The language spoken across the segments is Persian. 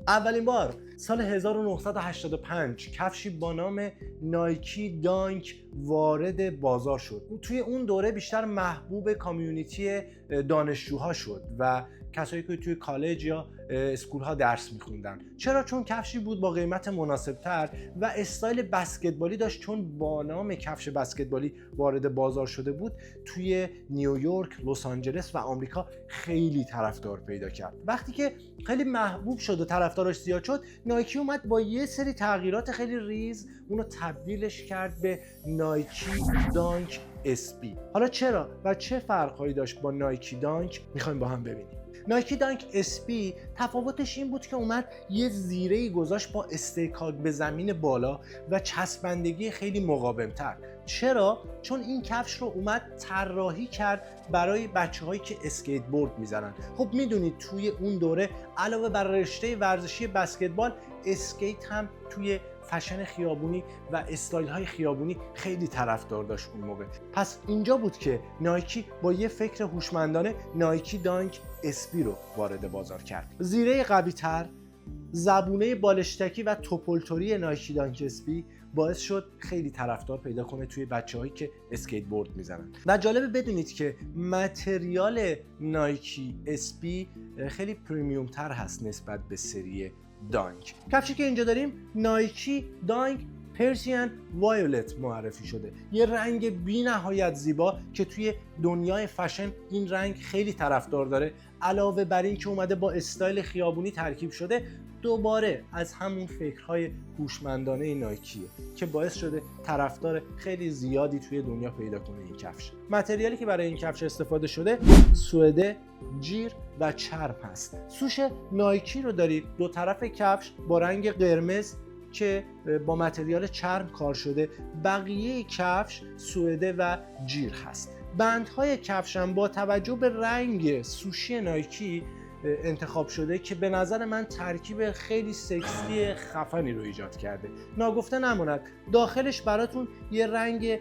اولین بار سال 1985 کفشی با نام نایکی دانک وارد بازار شد. توی اون دوره بیشتر محبوب کامیونیتی دانشجوها شد و کسایی که توی کالج یا اسکول ها درس میخوندن. چرا؟ چون کفشی بود با قیمت مناسبتر و استایل بسکتبالی داشت. چون با نام کفش بسکتبالی وارد بازار شده بود، توی نیویورک، لس آنجلس و آمریکا خیلی طرفدار پیدا کرد. وقتی که خیلی محبوب شد و طرفداراش زیاد شد، نایکی اومد با یه سری تغییرات خیلی ریز اونو تبدیلش کرد به نایکی دانک اسپی. حالا چرا و چه فرق‌هایی داشت با نایکی دانک می‌خوایم با هم ببینیم. نایکی دانک اسپی تفاوتش این بود که اومد یه زیره‌ای گذاشت با استیکاک به زمین بالا و چسبندگی خیلی مقاوم‌تر. چرا؟ چون این کفش رو اومد طراحی کرد برای بچه‌هایی که اسکیت بورد میزنن. خب میدونید توی اون دوره علاوه بر رشته ورزشی بسکتبال، اسکیت هم توی فشن خیابونی و استایل های خیابونی خیلی طرفدار داشت اون موقع. پس اینجا بود که نایکی با یه فکر هوشمندانه نایکی دانک اسپی رو وارد بازار کرد. زیره قوی تر، زبونه بالشتکی و توپلتوری نایکی دانک اسپی باعث شد خیلی طرفدار پیدا کنه توی بچه‌هایی که اسکیت بورد میزنن. و جالبه بدونید که متریال نایکی اسپی خیلی پریمیوم تر هست نسبت به سری دانک. کفشی که اینجا داریم نایکی دانک پرسیان وایولت معرفی شده. یه رنگ بی نهایت زیبا که توی دنیای فشن این رنگ خیلی طرفدار داره. علاوه بر این که اومده با استایل خیابونی ترکیب شده، دوباره از همون فکرهای هوشمندانه نایکیه که باعث شده طرفدار خیلی زیادی توی دنیا پیدا کنه این کفش. متریالی که برای این کفش استفاده شده سوئد، جیر و چرم هست. سوش نایکی رو دارید، دو طرف کفش با رنگ قرمز که با متریال چرم کار شده. بقیه کفش سوئد و جیر هست. بندهای کفش هم با توجه به رنگ سوشی نایکی انتخاب شده که به نظر من ترکیب خیلی سکسی خفنی رو ایجاد کرده. ناگفته نماند داخلش براتون یه رنگ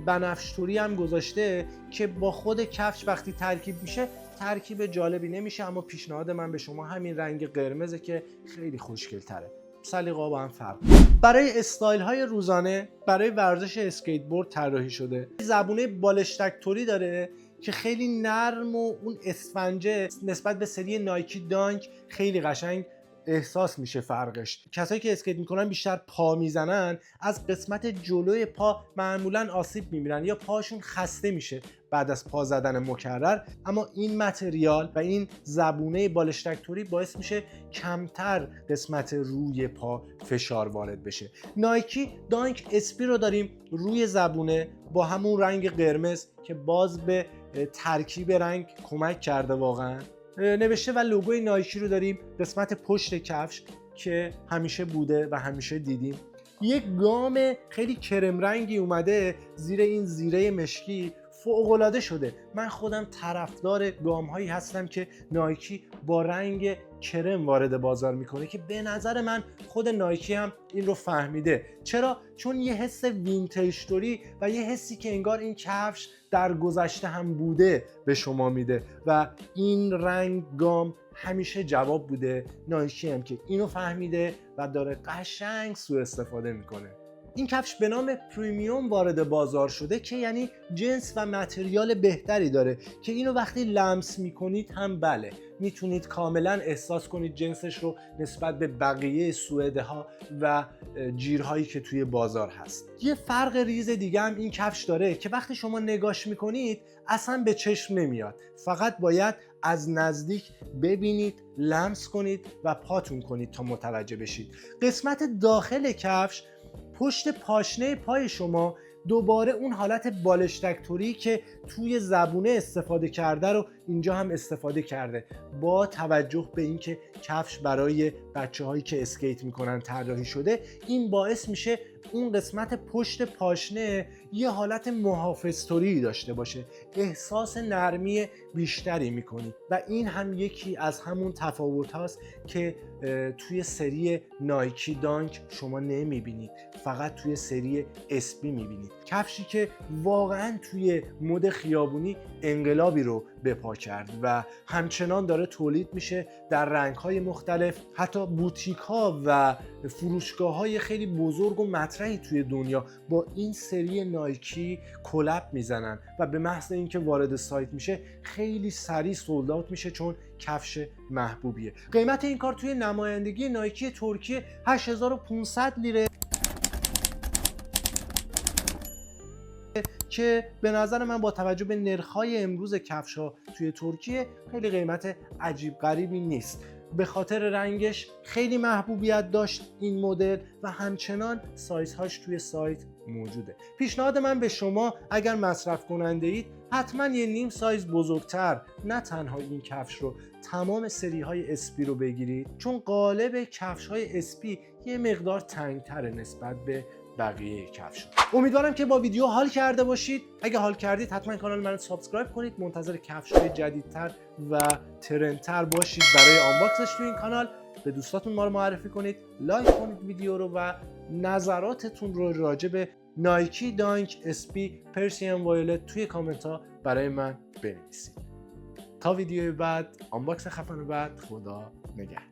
بنفش‌توری هم گذاشته که با خود کفش وقتی ترکیب میشه ترکیب جالبی نمیشه، اما پیشنهاد من به شما همین رنگ قرمزه که خیلی خوشگل تره. سلیقه‌ها با هم فرق. برای استایل های روزانه برای ورزش اسکیت بورد طراحی شده. زبونه بالشتک توری داره که خیلی نرم و اون اسفنجه نسبت به سری نایکی دانک خیلی قشنگ احساس میشه فرقش. کسایی که اسکیت میکنن بیشتر پا میزنن، از قسمت جلوی پا معمولا آسیب میبینن یا پاشون خسته میشه بعد از پا زدن مکرر. اما این متریال و این زبونه بالشتک توری باعث میشه کمتر قسمت روی پا فشار وارد بشه. نایکی دانک اسپی رو داریم روی زبونه با همون رنگ قرمز که باز به ترکیب رنگ کمک کرده واقعا. نوشته و لوگوی نایکی رو داریم قسمت پشت کفش که همیشه بوده و همیشه دیدیم. یک گام خیلی کرم رنگی اومده زیر این زیره مشکی، فوق‌العاده شده. من خودم طرفدار گام هایی هستم که نایکی با رنگ کرم وارد بازار میکنه که به نظر من خود نایکی هم این رو فهمیده. چرا؟ چون یه حس وینتیج توری و یه حسی که انگار این کفش در گذشته هم بوده به شما میده و این رنگ گام همیشه جواب بوده. نایکی هم که اینو فهمیده و داره قشنگ سوء استفاده میکنه. این کفش به نام پریمیوم وارد بازار شده که یعنی جنس و متریال بهتری داره که اینو وقتی لمس میکنید هم بله میتونید کاملا احساس کنید جنسش رو نسبت به بقیه سوئدها و جیرهایی که توی بازار هست. یه فرق ریز دیگه هم این کفش داره که وقتی شما نگاش میکنید اصلا به چشم نمیاد، فقط باید از نزدیک ببینید، لمس کنید و پاتون کنید تا متوجه بشید. قسمت داخل کفش پشت پاشنه پای شما دوباره اون حالت بالشتک توری که توی زبونه استفاده کرده رو اینجا هم استفاده کرده. با توجه به اینکه کفش برای بچه‌هایی که اسکیت میکنن طراحی شده، این باعث میشه اون قسمت پشت پاشنه یه حالت محافظ‌توری داشته باشه، احساس نرمی بیشتری میکنی و این هم یکی از همون تفاوت هاست که توی سری نایکی دانک شما نمیبینید، فقط توی سری اسپی میبینید. کفشی که واقعا توی مد خیابونی انقلابی رو به پا کرد و همچنان داره تولید میشه در رنگ‌های مختلف. حتی بوتیک‌ها و فروشگاه‌های خیلی بزرگ و مطرحی توی دنیا با این سری نایکی کلپ میزنن و به محض اینکه وارد سایت میشه خیلی سریع سولد اوت میشه، چون کفش محبوبیه. قیمت این کار توی نمایندگی نایکی ترکیه 8500 لیره که به نظر من با توجه به نرخ‌های امروز کفش‌ها توی ترکیه خیلی قیمت عجیب غریبی نیست. به خاطر رنگش خیلی محبوبیت داشت این مدل و همچنان سایزهاش توی سایت موجوده. پیشنهاد من به شما اگر مصرف کننده اید حتما یه نیم سایز بزرگتر، نه تنها این کفش رو، تمام سری های اسپی رو بگیرید، چون قالب کفش های اسپی یه مقدار تنگتره نسبت به بقیه کفش. امیدوارم که با ویدیو حال کرده باشید. اگه حال کردید حتما کانال منو سابسکرایب کنید. منتظر کفش های جدیدتر و ترندتر باشید برای آنباکسش تو این کانال. به دوستاتون ما رو معرفی کنید، لایک کنید ویدیو رو و نظراتتون رو راجع به نایکی دانک اسپی پرسیان وایولت توی کامنت ها برای من بنویسید. تا ویدیوی بعد، آنباکس خفن بعد، خدا نگهدار.